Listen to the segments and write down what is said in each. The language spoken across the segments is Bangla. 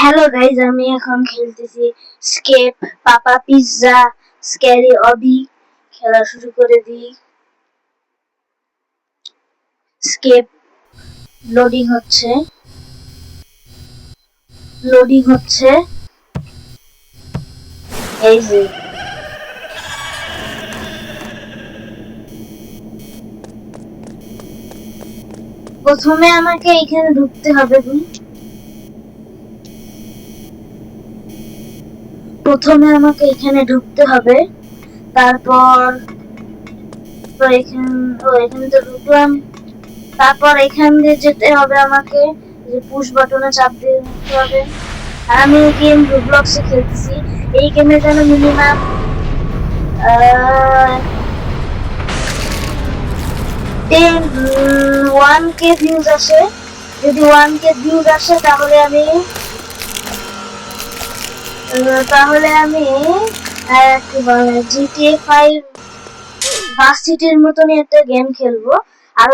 হ্যালো গাইজ, আমি এখন খেলতেছি স্কেপ পাপা পিৎজা স্ক্যারি অবি। খেলা শুরু করে দিই। স্কেপ লোডিং হচ্ছে এই যে প্রথমে আমাকে এখানে ঢুকতে হবে। তারপর এখানে তো ঢুকলাম। তারপর এখান দিয়ে যেতে হবে আমাকে, যে পুশ বাটনে চাপ দিয়ে নিতে হবে। আর আমি এই গেম রোবলক্সে খেলতেছি। এই গেমে যেন মিনিমাম 1K ভিউজ আসে। যদি 1K ভিউজ আসে তাহলে আমি GTA 5 বাস সিটির মতনই একটা গেম খেলবো। আর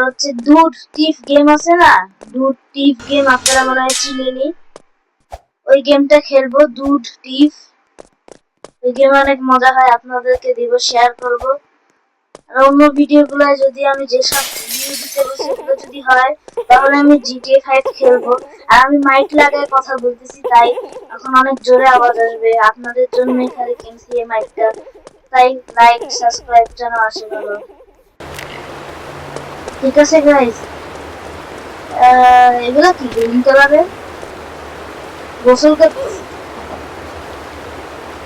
হচ্ছে ডুড টিফ গেম আছে না, ডুড টিফ গেম আপনারা মনে হয় চিনেনি। ওই গেমটা খেলবো, ডুড টিফ। ওই গেম অনেক মজা হয়, আপনাদেরকে দিব, শেয়ার করবো। আর অন্য ভিডিওগুলো যদি আমি যেসব ভিডিও দিতে বসে সেগুলো যদি হয় তাহলে আমি GTA 5 খেলবো। আর আমি মাইক লাগায় কথা বলতেছি, তাই এখন অনেক জোরে আওয়াজ আসবে। আপনাদের জন্যই খালি কিনছি এই মাইকটা, তাই লাইক সাবস্ক্রাইব যেন আসে ভালো। ঠিক আছে গাইস, এগুলা কি গ্রিন কালারের? গোসল করতেছি।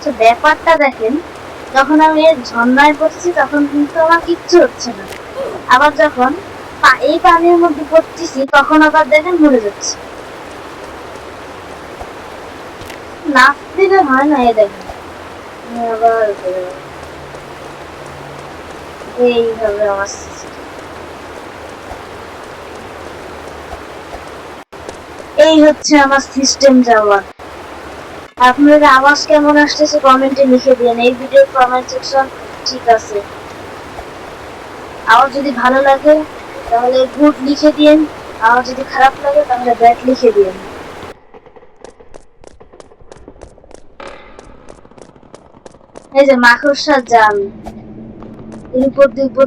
তো ব্যাপারটা দেখেন, যখন আমি ঝর্ণায় পড়ছি তখন কিন্তু আমার কিচ্ছু হচ্ছে না। আবার যখন এই পানির মধ্যে পড়তেছি তখন আবার দেখেন মরে যাচ্ছে। নাচ দিলে হয় না। দেখেন আবার এইভাবে আমার এই হচ্ছে আমার সিস্টেম যাওয়ার। আপনাদের আওয়াজ কেমন আসতেছে কমেন্টে লিখে দিন। এই ভিডিওর কমেন্ট সেকশন ঠিক আছে। আওয়াজ যদি ভালো লাগে তাহলে গুড লিখে দিন, আওয়াজ যদি খারাপ লাগে তাহলে ব্যাড লিখে দিন। এই যে মাকড়সার জাল, এর উপর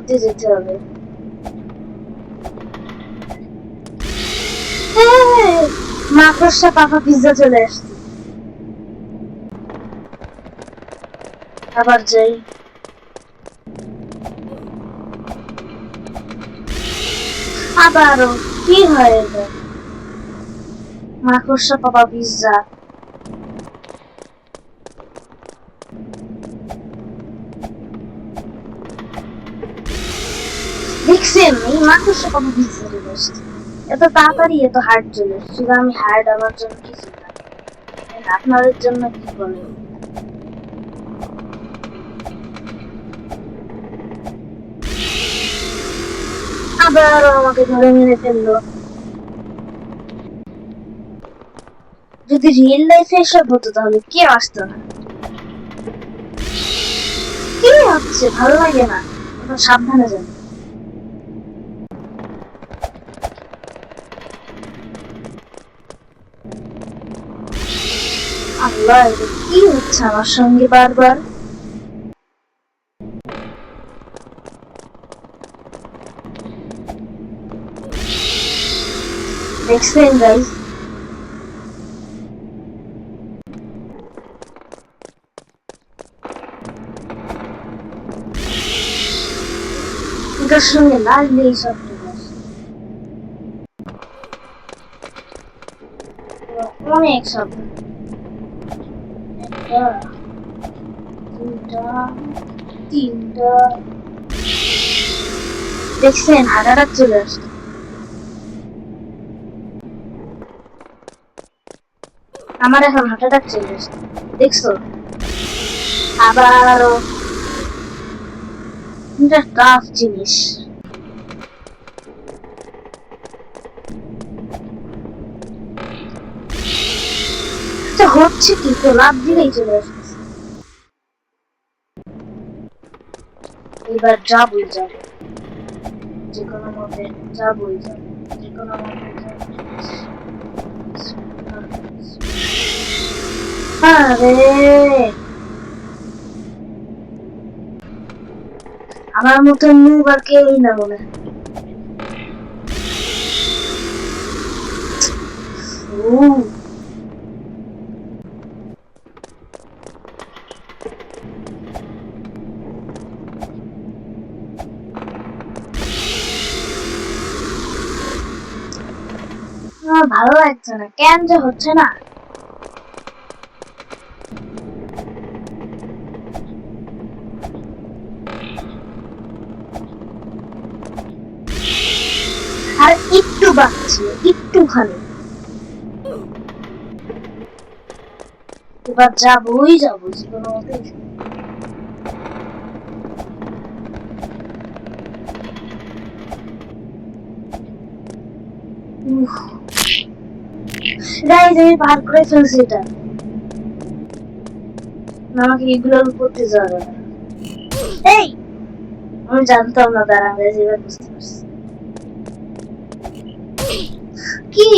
দিয়ে যেতে হবে। মাকড়সা পাপা পিৎজা চলে আসছে। আবার যাই। আবারও কি হয় এটা? মাকড়সা পাপা পিৎজা। দেখছেন, এই মাকড়সা পাপা পিৎজা চলে আসছে। এত তাড়াতাড়ি এত হার্ড চলে আসছে। শুধু আমি হার্ড, আমার জন্য কিছু না, আপনাদের জন্য কি বলে। আবার আমাকে ধরে মেরে ফেললো। যদি রিয়েল লাইফে এসব হতো তাহলে কে আসতো না। কি হচ্ছে ভালো লাগে না, সাবধানে যান। আল্লাহ, কি হচ্ছে আমার সঙ্গে বারবার? দেখছেন গাইস, এটার সঙ্গে লাগলেই সব ঠিক আছে। অনেক শব্দ, একটা দুটা তিনটা। দেখছেন হাঁটাটা চলে আসছে। আমার এখন হাঁটাটা চলে আসছে, দেখছো? আবারও এটা টাফ জিনিস। হচ্ছে কি, তো লাভ দিলেই চলে আসছে। এবার যাবই যাবো, যে কোনো মতে যাবই যাবো, যে কোনো মতে যাবো। আরে আমার মতো নুব আর কেউই না মনে হয়। আমার ভালো লাগছে না, কেন যে হচ্ছে না। আর একটু বাকি, একটুখানি, এবার যাবোই যাবো জীবন মতে। গাইজ আমি পার করে ফেলছি এটা, আমাকে এগুলোর উপর দিয়ে যাওয়া যাবে না। এই আমি জানতাম না, দাঁড়া গাইজ এবার বুঝতে পারছি। কি